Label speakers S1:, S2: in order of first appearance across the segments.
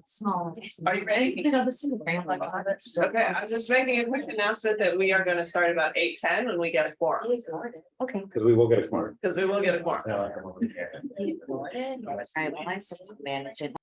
S1: Small.
S2: Are you ready?
S1: You know, the single family, like, all that stuff.
S2: Okay, I'm just making a quick announcement that we are gonna start about 8:10 when we get a quorum,
S1: Okay.
S3: Because we will get a smart.
S2: because we will get a quorum.
S1: All right, well, I manage it.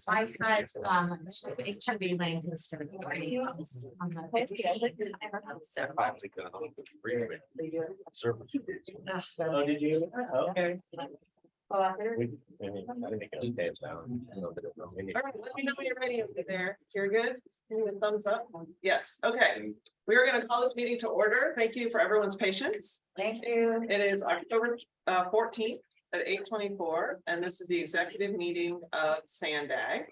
S1: I had, it should be linked instead of.
S3: Oh, did you? Okay.
S2: All right, let me know when you're ready over there. You're good? Give me a thumbs up. Yes, okay. We are gonna call this meeting to order. Thank you for everyone's patience.
S1: Thank you.
S2: It is October 14th at 8:24, and this is the executive meeting of Sandag.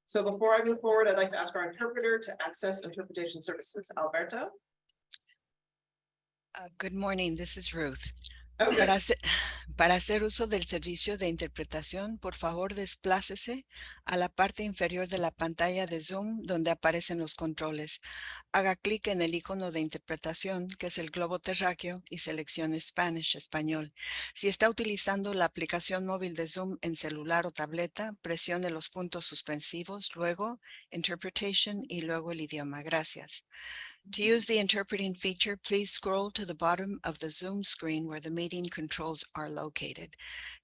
S2: So before I move forward, I'd like to ask our interpreter to access interpretation services. Alberto?
S4: Good morning, this is Ruth.
S2: Okay.
S4: Para hacer uso del servicio de interpretación, por favor desplácese a la parte inferior de la pantalla de Zoom donde aparecen los controles. Haga clic en el icono de interpretación, que es el globo terráqueo, y seleccione Spanish, español. Si está utilizando la aplicación móvil de Zoom en celular o tableta, presione los puntos suspensivos, luego Interpretation y luego el idioma. Gracias. To use the interpreting feature, please scroll to the bottom of the Zoom screen where the meeting controls are located.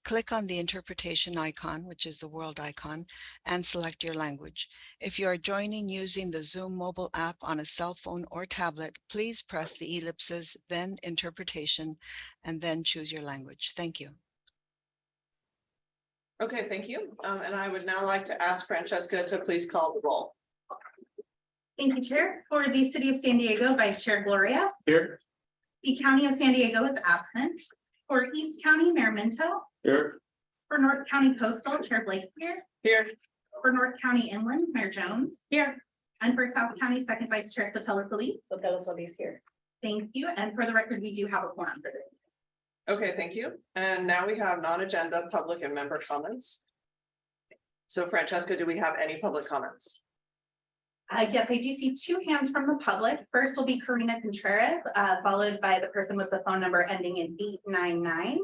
S4: Click on the interpretation icon, which is the world icon, and select your language. If you are joining using the Zoom mobile app on a cell phone or tablet, please press the ellipses, then interpretation, and then choose your language. Thank you.
S2: Okay, thank you. And I would now like to ask Francesca to please call the roll.
S5: Thank you, Chair. For the City of San Diego, Vice Chair Gloria.
S3: Here.
S5: The County of San Diego is absent. For East County, Mayor Minto.
S3: Here.
S5: For North County Coastal, Chair Blakespear.
S2: Here.
S5: For North County Inland, Mayor Jones.
S1: Here.
S5: And for South County, Second Vice Chair Sotelo Solis.
S1: Sotelo Solis here.
S5: Thank you. And for the record, we do have a quorum for this.
S2: Okay, thank you. And now we have non-agenda public and member comments. So Francesca, do we have any public comments?
S5: Yes, I do see two hands from the public. First will be Karina Contreras, followed by the person with the phone number ending in 899.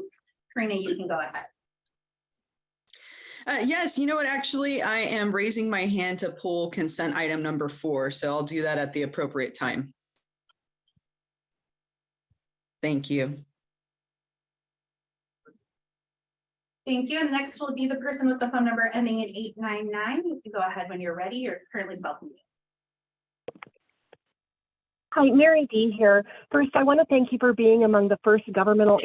S5: Karina, you can go ahead.
S6: Yes, you know what, actually, I am raising my hand to pull consent item number 4, so I'll do that at the appropriate time. Thank you.
S5: Thank you. And next will be the person with the phone number ending in 899. You can go ahead when you're ready. You're currently self-muted.
S7: Hi, Mary D. here. First, I want to thank you for being among the first governmental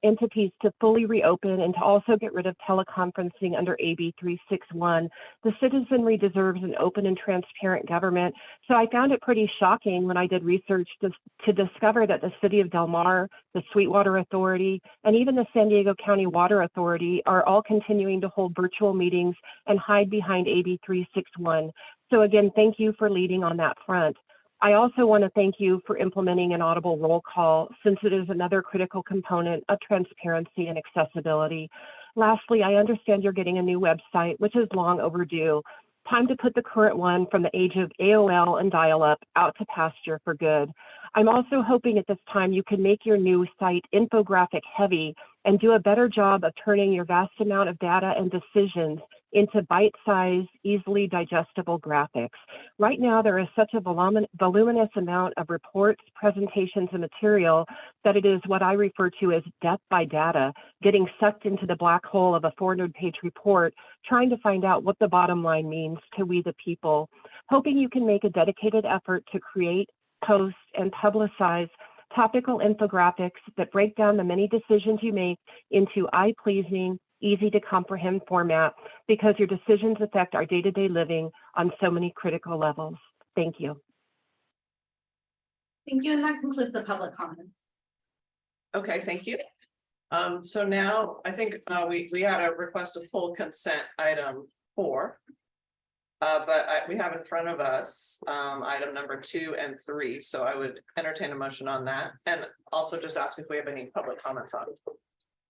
S7: entities to fully reopen and to also get rid of teleconferencing under AB 361. The citizenry deserves an open and transparent government. So I found it pretty shocking when I did research to discover that the City of Del Mar, the Sweetwater Authority, and even the San Diego County Water Authority are all continuing to hold virtual meetings and hide behind AB 361. So again, thank you for leading on that front. I also want to thank you for implementing an audible roll call, since it is another critical component of transparency and accessibility. Lastly, I understand you're getting a new website, which is long overdue. Time to put the current one from the age of AOL and dial-up out to pasture for good. I'm also hoping at this time you can make your new site infographic heavy and do a better job of turning your vast amount of data and decisions into bite-sized, easily digestible graphics. Right now, there is such a voluminous amount of reports, presentations, and material that it is what I refer to as death by data, getting sucked into the black hole of a 400-page report, trying to find out what the bottom line means to we the people. Hoping you can make a dedicated effort to create, post, and publicize topical infographics that break down the many decisions you make into eye-pleasing, easy to comprehend format, because your decisions affect our day-to-day living on so many critical levels. Thank you.
S5: Thank you. And that concludes the public comment.
S2: Okay, thank you. So now I think we had a request to pull consent item 4. But we have in front of us item number 2 and 3. So I would entertain a motion on that, and also just ask if we have any public comments on it.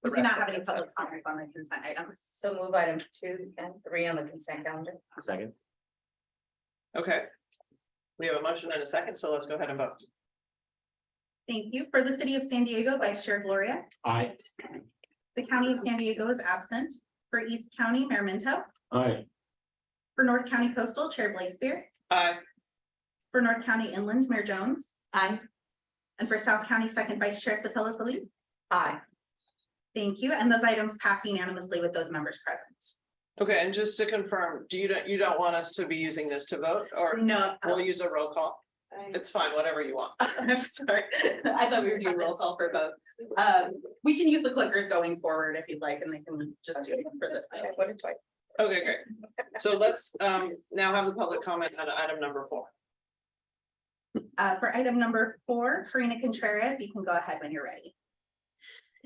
S5: We do not have any public comment on the consent items.
S1: So move item 2 and 3 on the consent calendar.
S3: Second.
S2: Okay. We have a motion and a second, so let's go ahead and vote.
S5: Thank you. For the City of San Diego, Vice Chair Gloria.
S3: Aye.
S5: The County of San Diego is absent. For East County, Mayor Minto.
S3: Aye.
S5: For North County Coastal, Chair Blakespear.
S2: Aye.
S5: For North County Inland, Mayor Jones.
S1: Aye.
S5: And for South County, Second Vice Chair Sotelo Solis.
S1: Aye.
S5: Thank you. And those items pass unanimously with those members present.
S2: Okay, and just to confirm, you don't want us to be using this to vote, or
S5: No.
S2: we'll use a roll call? It's fine, whatever you want.
S5: I'm sorry. I thought we were doing roll call for both. We can use the clickers going forward if you'd like, and they can just do it for this. item.
S2: Okay, great. So let's now have the public comment on item number 4.
S5: For item number 4, Karina Contreras, you can go ahead when you're ready.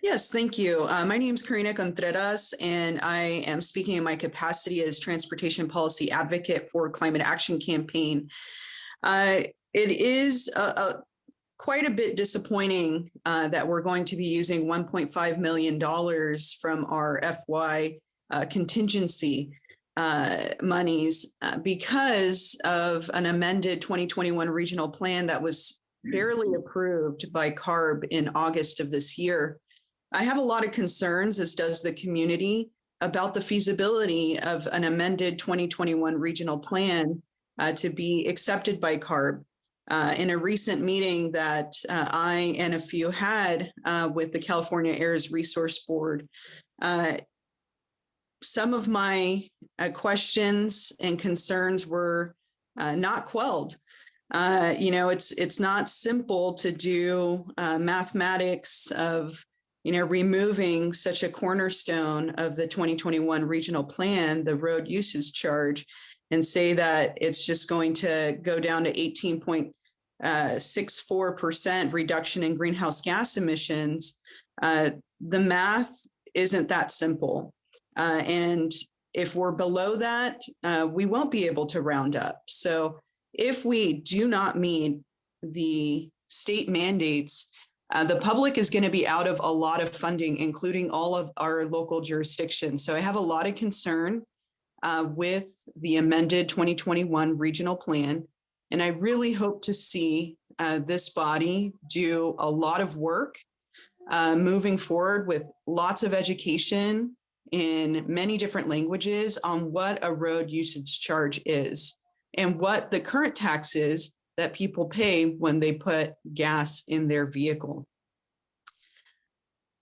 S6: Yes, thank you. My name is Karina Contreras, and I am speaking in my capacity as Transportation Policy Advocate for Climate Action Campaign. It is quite a bit disappointing that we're going to be using $1.5 million from our FY contingency monies because of an amended 2021 regional plan that was barely approved by CARB in August of this year. I have a lot of concerns, as does the community, about the feasibility of an amended 2021 regional plan to be accepted by CARB. In a recent meeting that I and a few had with the California Air Resources Board, some of my questions and concerns were not quelled. It's not simple to do mathematics of removing such a cornerstone of the 2021 regional plan, the road usage charge, and say that it's just going to go down to 18.64% reduction in greenhouse gas emissions. The math isn't that simple. And if we're below that, we won't be able to round up. So if we do not meet the state mandates, the public is going to be out of a lot of funding, including all of our local jurisdictions. So I have a lot of concern with the amended 2021 regional plan. And I really hope to see this body do a lot of work moving forward with lots of education in many different languages on what a road usage charge is and what the current tax is that people pay when they put gas in their vehicle.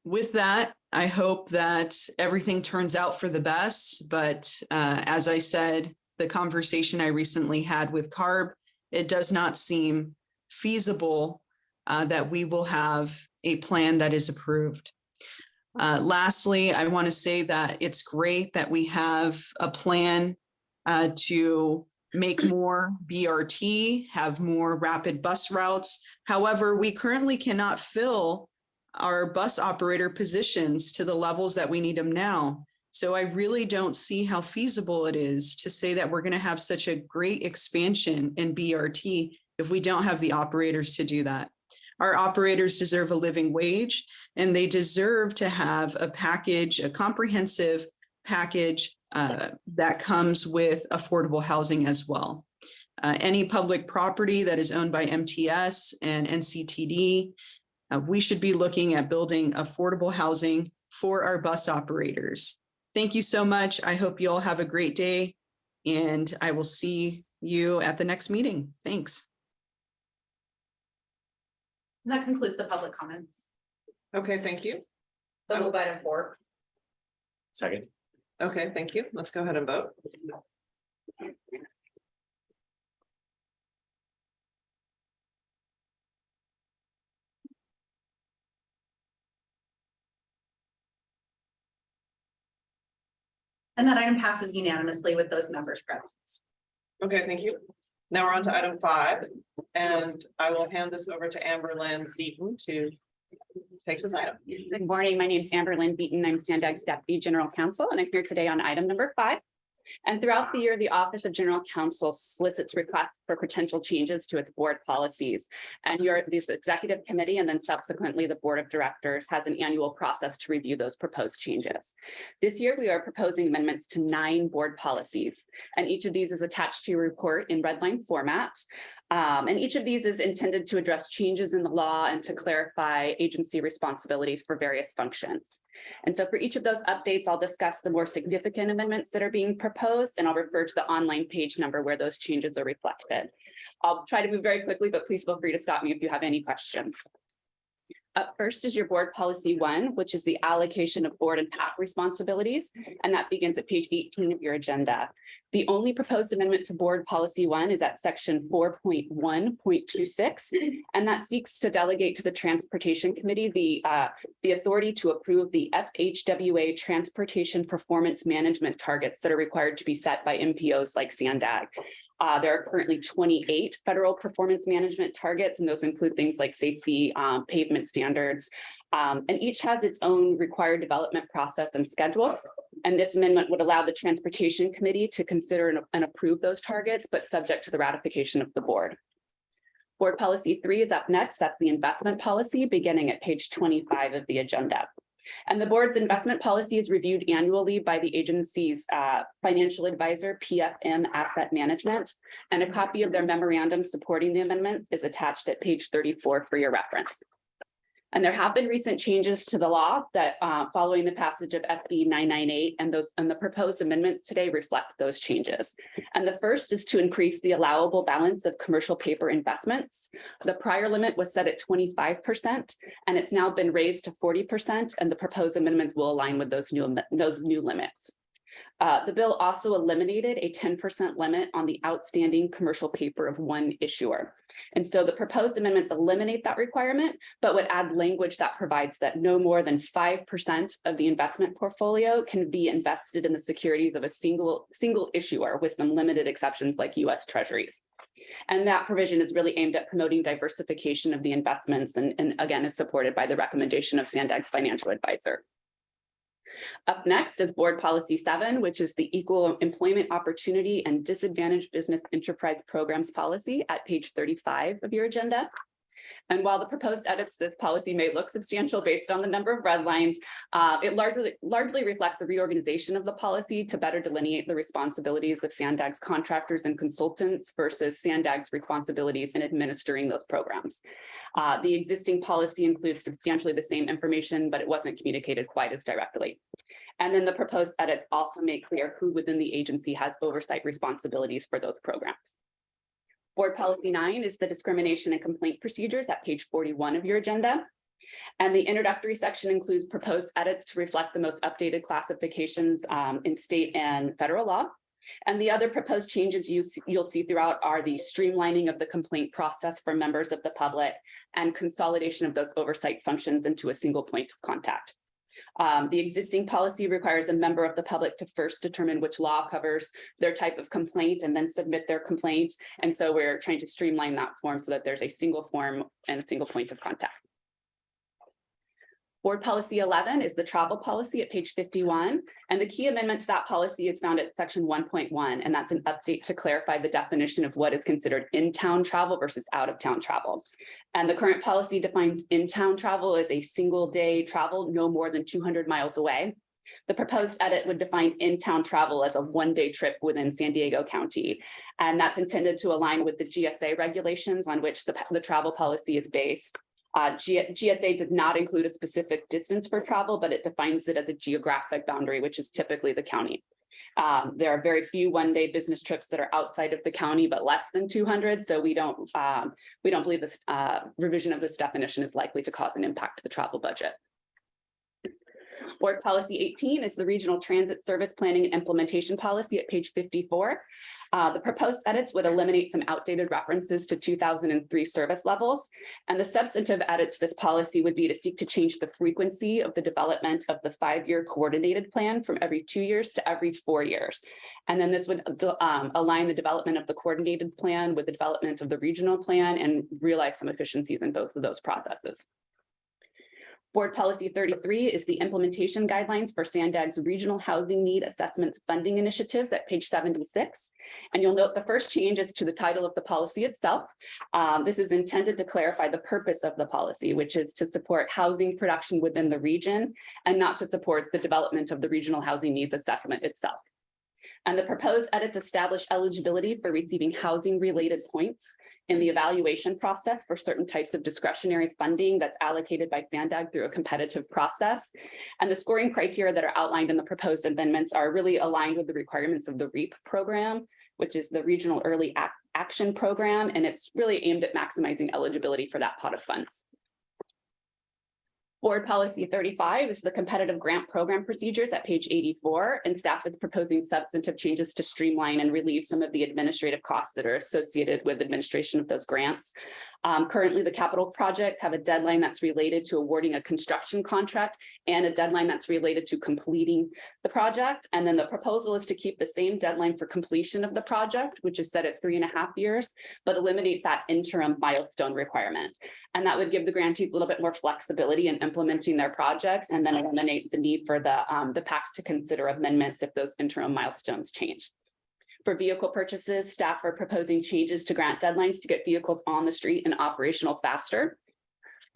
S6: With that, I hope that everything turns out for the best. But as I said, the conversation I recently had with CARB, it does not seem feasible that we will have a plan that is approved. Lastly, I want to say that it's great that we have a plan to make more BRT, have more rapid bus routes. However, we currently cannot fill our bus operator positions to the levels that we need them now. So I really don't see how feasible it is to say that we're going to have such a great expansion in BRT if we don't have the operators to do that. Our operators deserve a living wage, and they deserve to have a package, a comprehensive package that comes with affordable housing as well. Any public property that is owned by MTS and NCTD, we should be looking at building affordable housing for our bus operators. Thank you so much. I hope you all have a great day, and I will see you at the next meeting. Thanks.
S5: And that concludes the public comments.
S2: Okay, thank you.
S5: So move item 4.
S3: Second.
S2: Okay, thank you. Let's go ahead and vote.
S5: And that item passes unanimously with those members present.
S2: Okay, thank you. Now we're on to item 5, and I will hand this over to Amber Lynn Beaton to take this item.
S8: Good morning. My name is Amber Lynn Beaton. I'm Standag's Deputy General Counsel, and I'm here today on item number 5. And throughout the year, the Office of General Counsel solicits requests for potential changes to its board policies. And this executive committee and then subsequently the board of directors has an annual process to review those proposed changes. This year, we are proposing amendments to 9 board policies, and each of these is attached to your report in red line format. And each of these is intended to address changes in the law and to clarify agency responsibilities for various functions. And so for each of those updates, I'll discuss the more significant amendments that are being proposed, and I'll refer to the online page number where those changes are reflected. I'll try to move very quickly, but please feel free to stop me if you have any questions. Up first is your board policy 1, which is the allocation of board and PAC responsibilities, and that begins at page 18 of your agenda. The only proposed amendment to board policy 1 is at section 4.1.26, and that seeks to delegate to the Transportation Committee the authority to approve the FHWA transportation performance management targets that are required to be set by MPOs like SANDAG. There are currently 28 federal performance management targets, and those include things like safety, pavement standards, and each has its own required development process and schedule. And this amendment would allow the Transportation Committee to consider and approve those targets, but subject to the ratification of the board. Board policy 3 is up next. That's the investment policy, beginning at page 25 of the agenda. And the board's investment policy is reviewed annually by the agency's financial advisor, PFM Asset Management, and a copy of their memorandum supporting the amendments is attached at page 34 for your reference. And there have been recent changes to the law that following the passage of SB 998, and the proposed amendments today reflect those changes. And the first is to increase the allowable balance of commercial paper investments. The prior limit was set at 25%, and it's now been raised to 40%, and the proposed amendments will align with those new limits. The bill also eliminated a 10% limit on the outstanding commercial paper of one issuer. And so the proposed amendments eliminate that requirement, but would add language that provides that no more than 5% of the investment portfolio can be invested in the securities of a single issuer, with some limited exceptions like US Treasuries. And that provision is really aimed at promoting diversification of the investments, and again, is supported by the recommendation of SANDAG's financial advisor. Up next is board policy 7, which is the equal employment opportunity and disadvantaged business enterprise programs policy at page 35 of your agenda. And while the proposed edits to this policy may look substantial based on the number of red lines, it largely reflects a reorganization of the policy to better delineate the responsibilities of SANDAG's contractors and consultants versus SANDAG's responsibilities in administering those programs. The existing policy includes substantially the same information, but it wasn't communicated quite as directly. And then the proposed edits also make clear who within the agency has oversight responsibilities for those programs. Board policy 9 is the discrimination and complaint procedures at page 41 of your agenda. And the introductory section includes proposed edits to reflect the most updated classifications in state and federal law. And the other proposed changes you'll see throughout are the streamlining of the complaint process for members of the public and consolidation of those oversight functions into a single point of contact. The existing policy requires a member of the public to first determine which law covers their type of complaint and then submit their complaint. And so we're trying to streamline that form so that there's a single form and a single point of contact. Board policy 11 is the travel policy at page 51. And the key amendment to that policy is found at section 1.1. And that's an update to clarify the definition of what is considered in-town travel versus out-of-town travel. And the current policy defines in-town travel as a single day travel no more than 200 miles away. The proposed edit would define in-town travel as a one-day trip within San Diego County. And that's intended to align with the GSA regulations on which the travel policy is based. GSA does not include a specific distance for travel, but it defines it as a geographic boundary, which is typically the county. There are very few one-day business trips that are outside of the county, but less than 200. So we don't believe this revision of this definition is likely to cause an impact to the travel budget. Board policy 18 is the regional transit service planning and implementation policy at page 54. The proposed edits would eliminate some outdated references to 2003 service levels. And the substantive edit to this policy would be to seek to change the frequency of the development of the 5-year coordinated plan from every 2 years to every 4 years. And then this would align the development of the coordinated plan with the development of the regional plan and realize some efficiencies in both of those processes. Board policy 33 is the implementation guidelines for SANDAG's regional housing need assessments funding initiatives at page 76. And you'll note the first change is to the title of the policy itself. This is intended to clarify the purpose of the policy, which is to support housing production within the region and not to support the development of the regional housing needs assessment itself. And the proposed edits establish eligibility for receiving housing-related points in the evaluation process for certain types of discretionary funding that's allocated by SANDAG through a competitive process. And the scoring criteria that are outlined in the proposed amendments are really aligned with the requirements of the REAP program, which is the Regional Early Action Program, and it's really aimed at maximizing eligibility for that pot of funds. Board policy 35 is the competitive grant program procedures at page 84, and staff is proposing substantive changes to streamline and relieve some of the administrative costs that are associated with administration of those grants. Currently, the capital projects have a deadline that's related to awarding a construction contract and a deadline that's related to completing the project. And then the proposal is to keep the same deadline for completion of the project, which is set at 3.5 years, but eliminate that interim milestone requirement. And that would give the grantees a little bit more flexibility in implementing their projects, and then eliminate the need for the PACs to consider amendments if those interim milestones change. For vehicle purchases, staff are proposing changes to grant deadlines to get vehicles on the street and operational faster.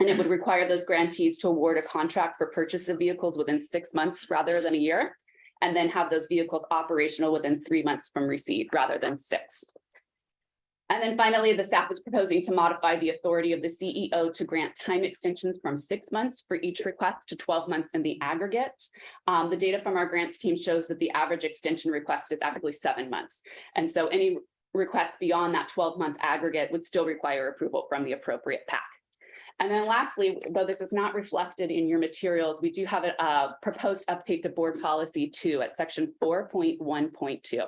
S8: And it would require those grantees to award a contract for purchase of vehicles within 6 months rather than a year, and then have those vehicles operational within 3 months from receipt rather than 6. And then finally, the staff is proposing to modify the authority of the CEO to grant time extensions from 6 months for each request to 12 months in the aggregate. The data from our grants team shows that the average extension request is actually 7 months. And so any requests beyond that 12-month aggregate would still require approval from the appropriate PAC. And then lastly, though this is not reflected in your materials, we do have a proposed update to board policy 2 at section 4.1.2.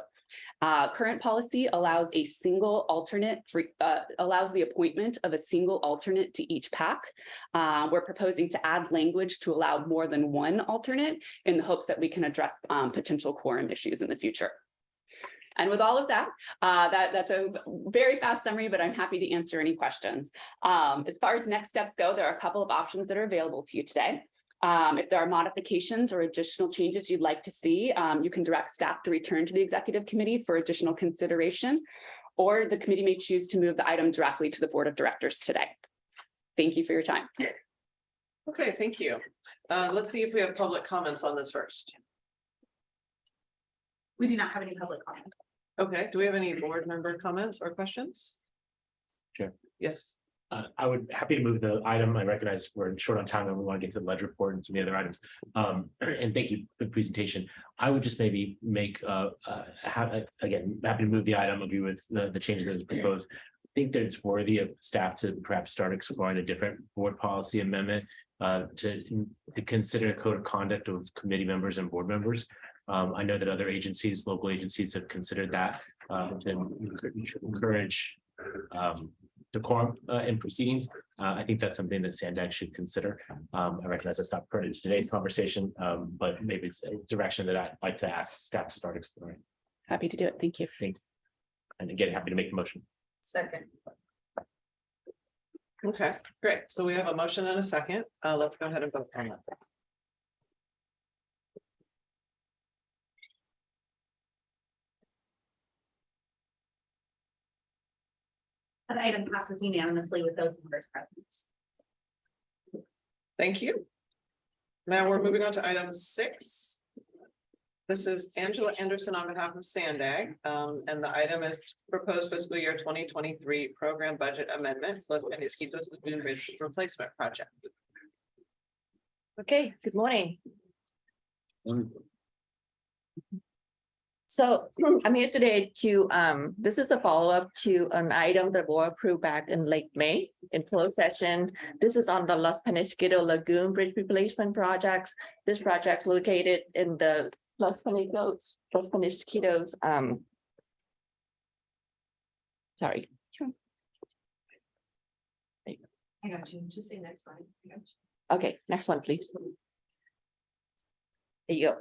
S8: Current policy allows a single alternate allows the appointment of a single alternate to each PAC. We're proposing to add language to allow more than one alternate in the hopes that we can address potential quorum issues in the future. And with all of that, that's a very fast summary, but I'm happy to answer any questions. As far as next steps go, there are a couple of options that are available to you today. If there are modifications or additional changes you'd like to see, you can direct staff to return to the executive committee for additional consideration, or the committee may choose to move the item directly to the board of directors today. Thank you for your time.
S2: Okay, thank you. Let's see if we have public comments on this first.
S5: We do not have any public comment.
S2: Okay, do we have any board member comments or questions?
S3: Sure.
S2: Yes.
S3: I would happy to move the item. I recognize we're short on time and we want to get to the ledger report and some of the other items. And thank you for the presentation. I would just maybe make again, happy to move the item, agree with the changes that was proposed. I think that it's worthy of staff to perhaps start exploring a different board policy amendment to consider a code of conduct of committee members and board members. I know that other agencies, local agencies have considered that to encourage decorum in proceedings. I think that's something that Sandag should consider. I recognize that's not pertinent to today's conversation, but maybe it's a direction that I'd like to ask staff to start exploring.
S8: Happy to do it. Thank you.
S3: And again, happy to make the motion.
S2: Second. Okay, great. So we have a motion and a second. Let's go ahead and vote on that.
S5: That item passes unanimously with those members present.
S2: Thank you. Now we're moving on to item 6. This is Angela Anderson on behalf of Sandag, and the item is proposed fiscal year 2023 program budget amendment for the Panesquito Lagoon Bridge replacement project.
S9: Okay, good morning. So I'm here today to, this is a follow-up to an item that was approved back in late May in closed session. This is on the Los Panesquito Lagoon Bridge replacement projects. This project located in the Los Panesquitos, sorry.
S1: I got you. Just say next slide. I got you.
S9: Okay, next one, please. There you go.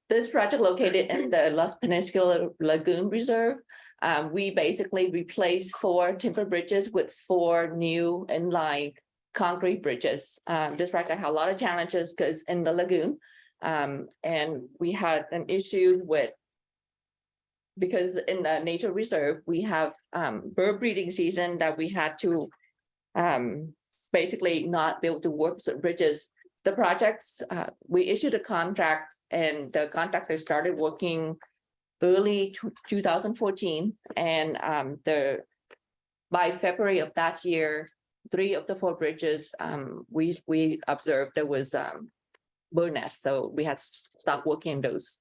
S9: This project located in the Los Panesquito Lagoon Reserve. We basically replaced 4 timber bridges with 4 new inline concrete bridges. This project had a lot of challenges because in the lagoon, and we had an issue with, because in the nature reserve, we have bird breeding season that we had to basically not be able to work the bridges. The projects, we issued a contract and the contractor started working early 2014. And by February of that year, 3 of the 4 bridges, we observed there was bird nest. So we had stopped working those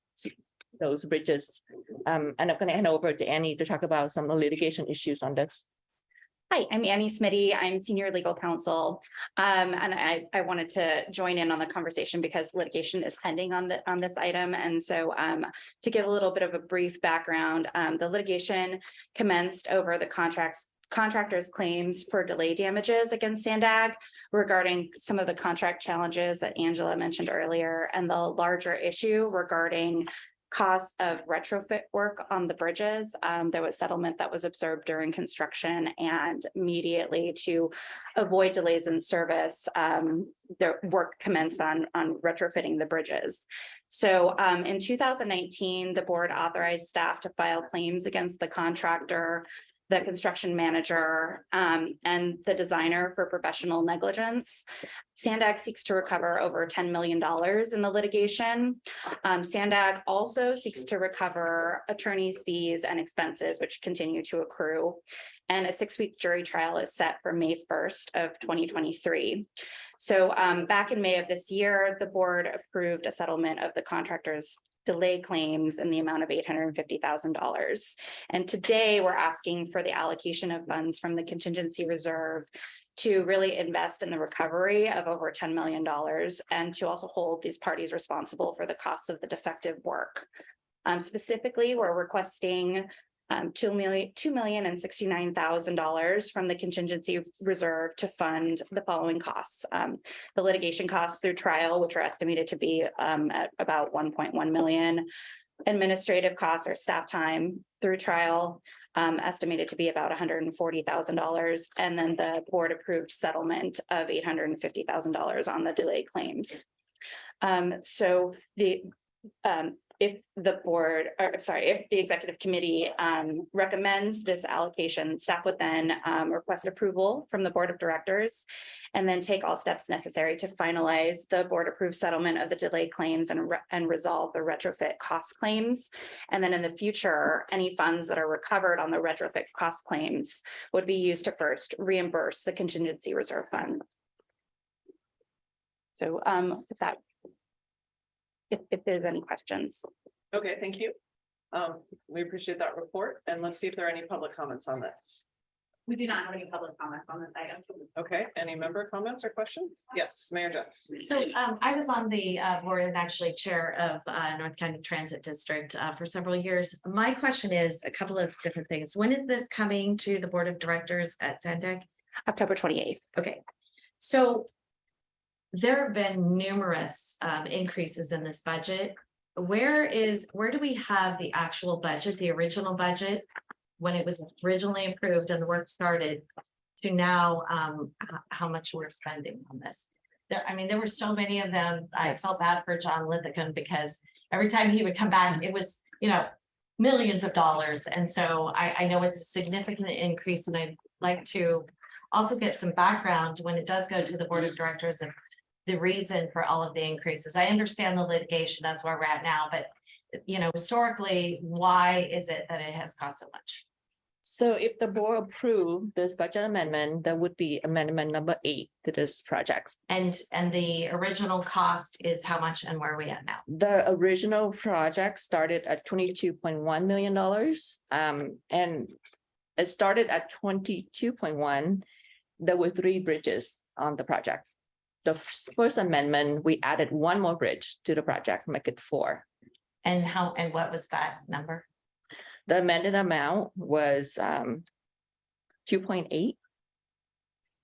S9: bridges. And I'm going to hand over to Annie to talk about some of the litigation issues on this.
S10: Hi, I'm Annie Smitty. I'm Senior Legal Counsel. And I wanted to join in on the conversation because litigation is pending on this item. And so to give a little bit of a brief background, the litigation commenced over the contractor's claims for delay damages against Sandag regarding some of the contract challenges that Angela mentioned earlier, and the larger issue regarding costs of retrofit work on the bridges. There was settlement that was observed during construction, and immediately to avoid delays in service, the work commenced on retrofitting the bridges. So in 2019, the board authorized staff to file claims against the contractor, the construction manager, and the designer for professional negligence. Sandag seeks to recover over $10 million in the litigation. Sandag also seeks to recover attorney's fees and expenses, which continue to accrue. And a 6-week jury trial is set for May 1st of 2023. So back in May of this year, the board approved a settlement of the contractor's delay claims in the amount of $850,000. And today we're asking for the allocation of funds from the contingency reserve to really invest in the recovery of over $10 million and to also hold these parties responsible for the costs of the defective work. Specifically, we're requesting $2,069,000 from the contingency reserve to fund the following costs. The litigation costs through trial, which are estimated to be at about $1.1 million. Administrative costs or staff time through trial, estimated to be about $140,000. And then the board approved settlement of $850,000 on the delay claims. If the board, or sorry, if the executive committee recommends this allocation, staff would then request approval from the board of directors and then take all steps necessary to finalize the board approved settlement of the delay claims and resolve the retrofit cost claims. And then in the future, any funds that are recovered on the retrofit cost claims would be used to first reimburse the contingency reserve fund. So with that, if there's any questions.
S2: Okay, thank you. We appreciate that report, and let's see if there are any public comments on this.
S1: We do not have any public comments on this item.
S2: Okay, any member comments or questions? Yes, Mayor Jones.
S1: So I was on the board and actually chair of North County Transit District for several years. My question is a couple of different things. When is this coming to the board of directors at Sandag?
S10: October 28th.
S1: Okay, so there have been numerous increases in this budget. Where do we have the actual budget, the original budget, when it was originally approved and the work started to now how much we're spending on this? There were so many of them. I felt bad for John Lithicum because every time he would come back, it was, millions of dollars. And so I know it's a significant increase, and I'd like to also get some background when it does go to the board of directors of the reason for all of the increases. I understand the litigation, that's where we're at now, but historically, why is it that it has cost so much?
S9: So if the board approved this budget amendment, that would be amendment number 8 to this project.
S1: And the original cost is how much and where are we at now?
S9: The original project started at $22.1 million. And it started at 22.1. There were 3 bridges on the project. The first amendment, we added 1 more bridge to the project, make it 4.
S1: And what was that number?
S9: The amended amount was 2.8.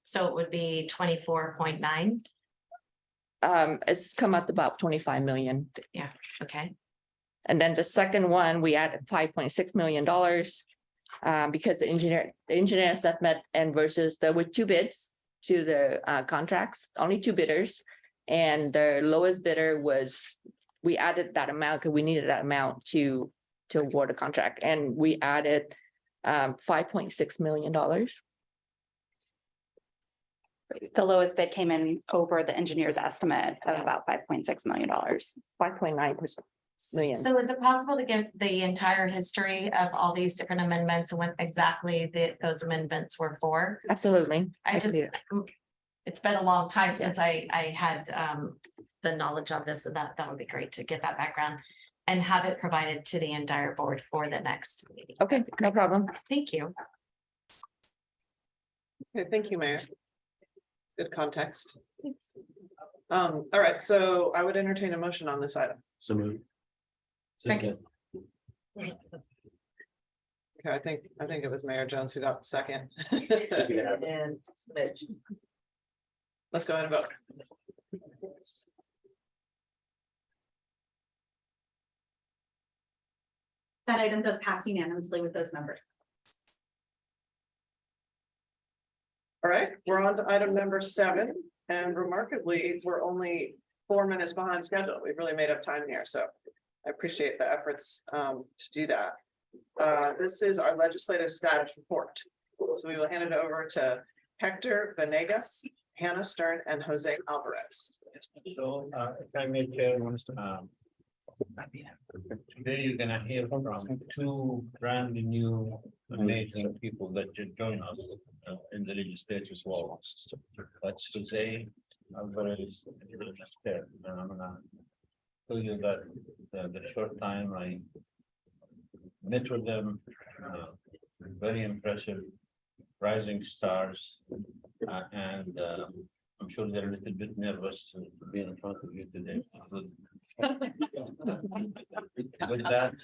S1: So it would be 24.9.
S9: It's come up about 25 million.
S1: Yeah, okay.
S9: And then the second one, we added $5.6 million because the engineer estimate and versus there were 2 bids to the contracts, only 2 bidders. And the lowest bidder was, we added that amount because we needed that amount to award the contract. And we added $5.6 million.
S10: The lowest bid came in over the engineer's estimate of about $5.6 million.
S9: 5.9% million.
S1: So is it possible to give the entire history of all these different amendments and what exactly those amendments were for?
S9: Absolutely.
S1: It's been a long time since
S9: Yes.
S1: I had the knowledge on this, and that would be great to get that background and have it provided to the entire board for the next meeting.
S9: Okay, no problem.
S1: Thank you.
S2: Okay, thank you, Mayor. Good context. All right, so I would entertain a motion on this item.
S3: So moved.
S1: Second.
S2: Okay, I think it was Mayor Jones who got the second.
S1: And Smidge.
S2: Let's go ahead and vote.
S5: That item does pass unanimously with those numbers.
S2: All right, we're on to item number 7, and remarkably, we're only 4 minutes behind schedule. We've really made up time here, so I appreciate the efforts to do that. This is our legislative status report. So we will hand it over to Hector Venegas, Hannah Stern, and Jose Alvarez.
S11: So, if I may, Chair, today you're gonna hear from 2 brand new amazing people that just joined us in the legislature as well. That's Jose Alvarez. And I'm gonna tell you that the short time I met with them, very impressive, rising stars, and I'm sure they're a little bit nervous to be in front of you today. With that,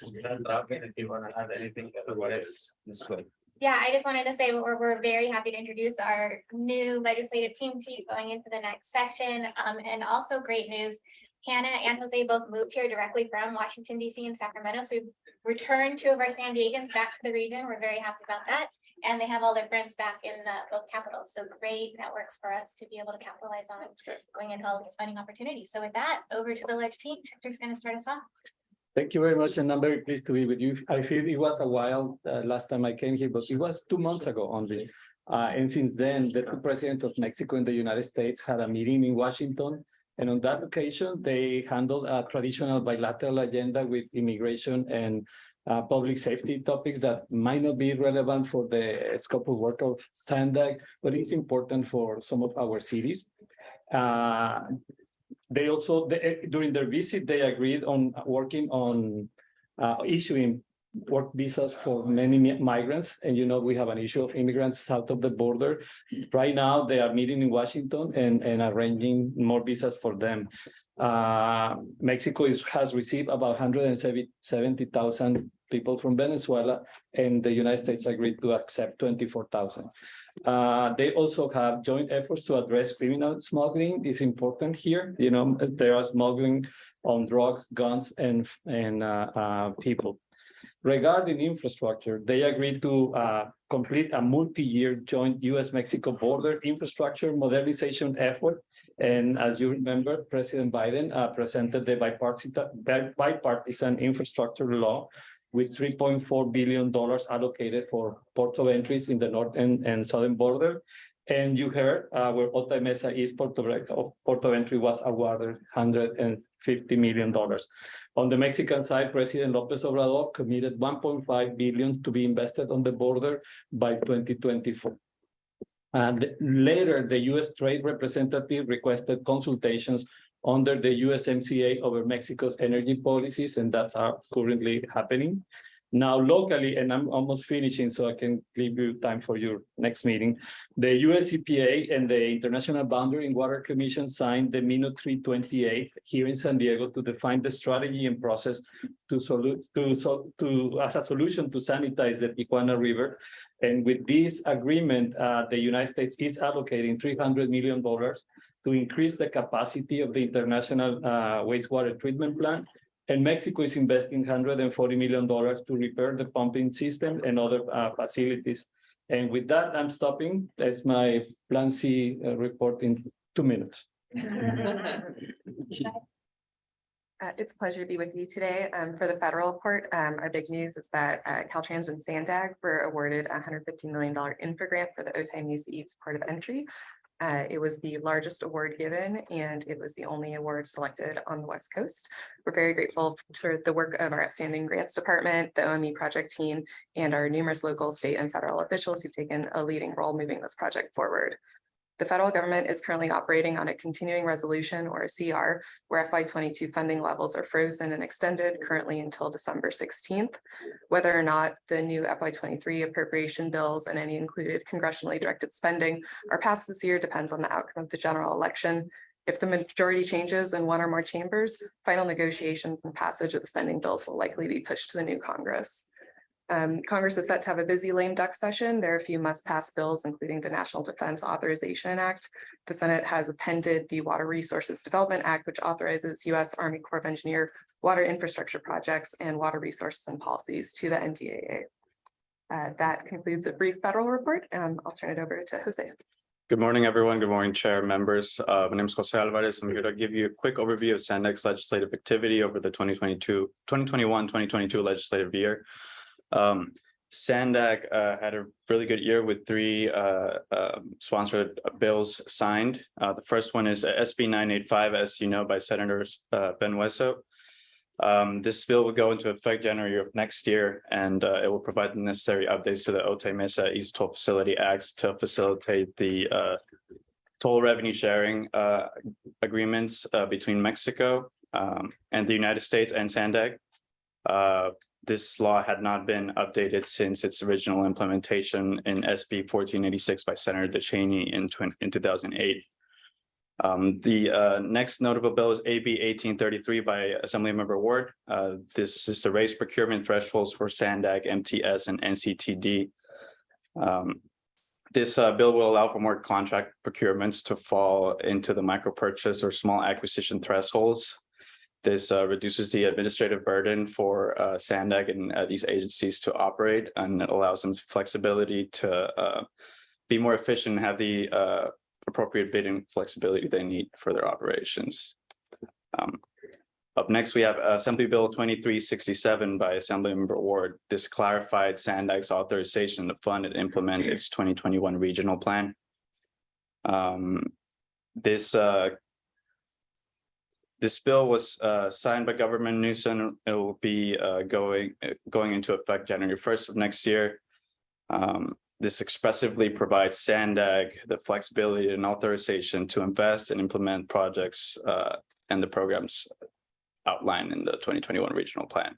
S11: Robin, if you want to add anything, otherwise, this way.
S12: Yeah, I just wanted to say we're very happy to introduce our new legislative team chief going into the next session. And also great news, Hannah and Jose both moved here directly from Washington, DC and Sacramento. So we've returned 2 of our San Diegans back to the region. We're very happy about that. And they have all their friends back in both capitals. So great networks for us to be able to capitalize on going into all these funding opportunities. So with that, over to the leg team. Hector's going to start us off.
S13: Thank you very much, and I'm very pleased to be with you. I feel it was a while last time I came here, but it was 2 months ago only. And since then, the 2 presidents of Mexico and the United States had a meeting in Washington. And on that occasion, they handled a traditional bilateral agenda with immigration and public safety topics that might not be relevant for the scope of work of SANDAG, but it's important for some of our cities. They also, during their visit, they agreed on working on issuing work visas for many migrants. And we have an issue of immigrants south of the border. Right now, they are meeting in Washington and arranging more visas for them. Mexico has received about 170,000 people from Venezuela, and the United States agreed to accept 24,000. They also have joint efforts to address criminal smuggling. It's important here. There are smuggling on drugs, guns, and people. Regarding infrastructure, they agreed to complete a multi-year joint U.S.-Mexico border infrastructure modernization effort. And as you remember, President Biden presented the bipartisan infrastructure law with $3.4 billion allocated for ports of entries in the north and southern border. And you heard where Otay Mesa East port of entry was awarded $150 million. On the Mexican side, President López Obrador committed $1.5 billion to be invested on the border by 2024. And later, the U.S. Trade Representative requested consultations under the USMCA over Mexico's energy policies, and that's currently happening. Now, locally, and I'm almost finishing, so I can leave you time for your next meeting. The US EPA and the International Boundary and Water Commission signed the Minute 328 here in San Diego to define the strategy and process as a solution to sanitize the Tijuana River. And with this agreement, the United States is allocating $300 million to increase the capacity of the International Wastewater Treatment Plant. And Mexico is investing $140 million to repair the pumping system and other facilities. And with that, I'm stopping. That's my Plan C report in 2 minutes.
S14: It's a pleasure to be with you today. For the federal report, our big news is that Caltrans and SANDAG were awarded a $115 million infra grant for the Otay Mesa East port of entry. It was the largest award given, and it was the only award selected on the West Coast. We're very grateful for the work of our outstanding grants department, the OME project team, and our numerous local, state, and federal officials who've taken a leading role moving this project forward. The federal government is currently operating on a continuing resolution or a CR where FY22 funding levels are frozen and extended currently until December 16th. Whether or not the new FY23 appropriation bills and any included congressionally directed spending are passed this year depends on the outcome of the general election. If the majority changes in one or more chambers, final negotiations and passage of the spending bills will likely be pushed to the new Congress. Congress is set to have a busy lame duck session. There are a few must-pass bills, including the National Defense Authorization Act. The Senate has appended the Water Resources Development Act, which authorizes U.S. Army Corps of Engineers water infrastructure projects and water resources and policies to the NDAA. That concludes a brief federal report, and I'll turn it over to Jose.
S15: Good morning, everyone. Good morning, Chair, members. My name is Jose Alvarez. I'm here to give you a quick overview of SANDAG's legislative activity over the 2021-2022 legislative year. SANDAG had a really good year with 3 sponsored bills signed. The first one is SB 985, as you know, by Senator Panesquito. This bill will go into effect January of next year, and it will provide the necessary updates to the Otay Mesa East Toll Facility Acts to facilitate the toll revenue sharing agreements between Mexico and the United States and SANDAG. This law had not been updated since its original implementation in SB 1486 by Senator DeCheney in 2008. The next notable bill is AB 1833 by Assemblymember Ward. This is to raise procurement thresholds for SANDAG, MTS, and NCTD. This bill will allow for more contract procurements to fall into the micro purchase or small acquisition thresholds. This reduces the administrative burden for SANDAG and these agencies to operate, and it allows them flexibility to be more efficient and have the appropriate bidding flexibility they need for their operations. Up next, we have Assembly Bill 2367 by Assemblymember Ward. This clarified SANDAG's authorization to fund and implement its 2021 regional plan. This bill was signed by Governor Newsom. It will be going into effect January 1st of next year. This expressively provides SANDAG the flexibility and authorization to invest and implement projects and the programs outlined in the 2021 regional plan.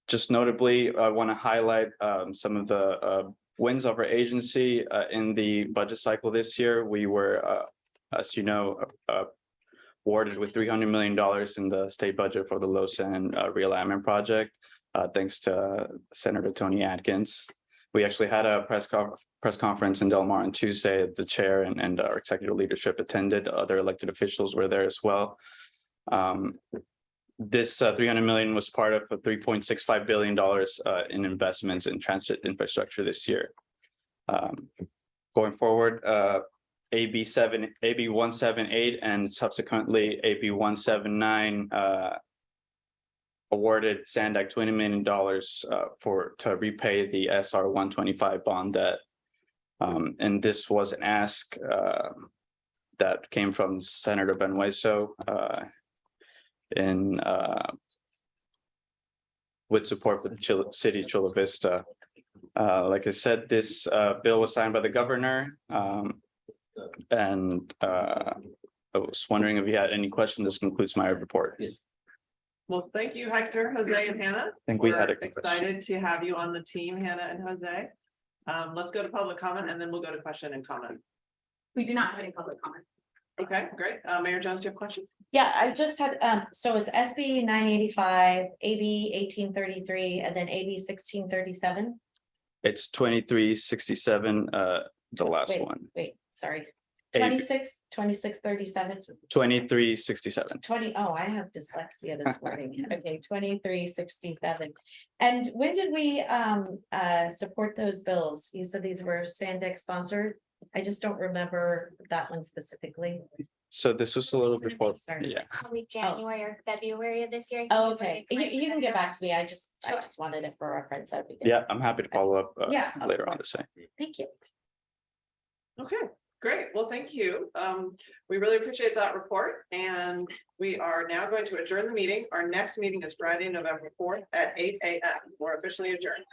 S15: Just notably, I want to highlight some of the wins of our agency in the budget cycle this year. We were, as you know, awarded with $300 million in the state budget for the Low Sand realignment project, thanks to Senator Tony Atkins. We actually had a press conference in Del Mar on Tuesday. The chair and our executive leadership attended. Other elected officials were there as well. This $300 million was part of a $3.65 billion in investments in transit infrastructure this year. Going forward, AB 178 and subsequently AB 179 awarded SANDAG $20 million to repay the SR 125 bond debt. And this was an ask that came from Senator Panesquito with support for the city of Chula Vista. Like I said, this bill was signed by the governor. And I was wondering if you had any questions. This concludes my report.
S2: Well, thank you, Hector, Jose, and Hannah.
S15: I think we had
S2: We're
S15: a
S2: excited to have you on the team, Hannah and Jose. Let's go to public comment and then we'll go to question and comment.
S5: We do not have any public comment.
S2: Okay, great. Mayor Jones, do you have a question?
S1: Yeah, I just had, so it's SB 985, AB 1833, and then AB 1637.
S15: It's 2367, the last one.
S1: Wait, sorry.
S15: AB
S1: 2637.
S15: 2367.
S1: I have dyslexia this morning. Okay, 2367. And when did we support those bills? You said these were SANDAG sponsored. I just don't remember that one specifically.
S15: So this was a little before.
S1: Sorry.
S15: Yeah.
S12: Probably January or February of this year.
S1: Oh, okay. You can get back to me. I just wanted it for reference. That'd be good.
S15: Yeah, I'm happy to follow up
S1: Yeah,
S15: later on to say.
S1: Thank you.
S2: Okay, great. Well, thank you. We really appreciate that report. And we are now going to adjourn the meeting. Our next meeting is Friday, November 4th at 8 a.m. We're officially adjourned.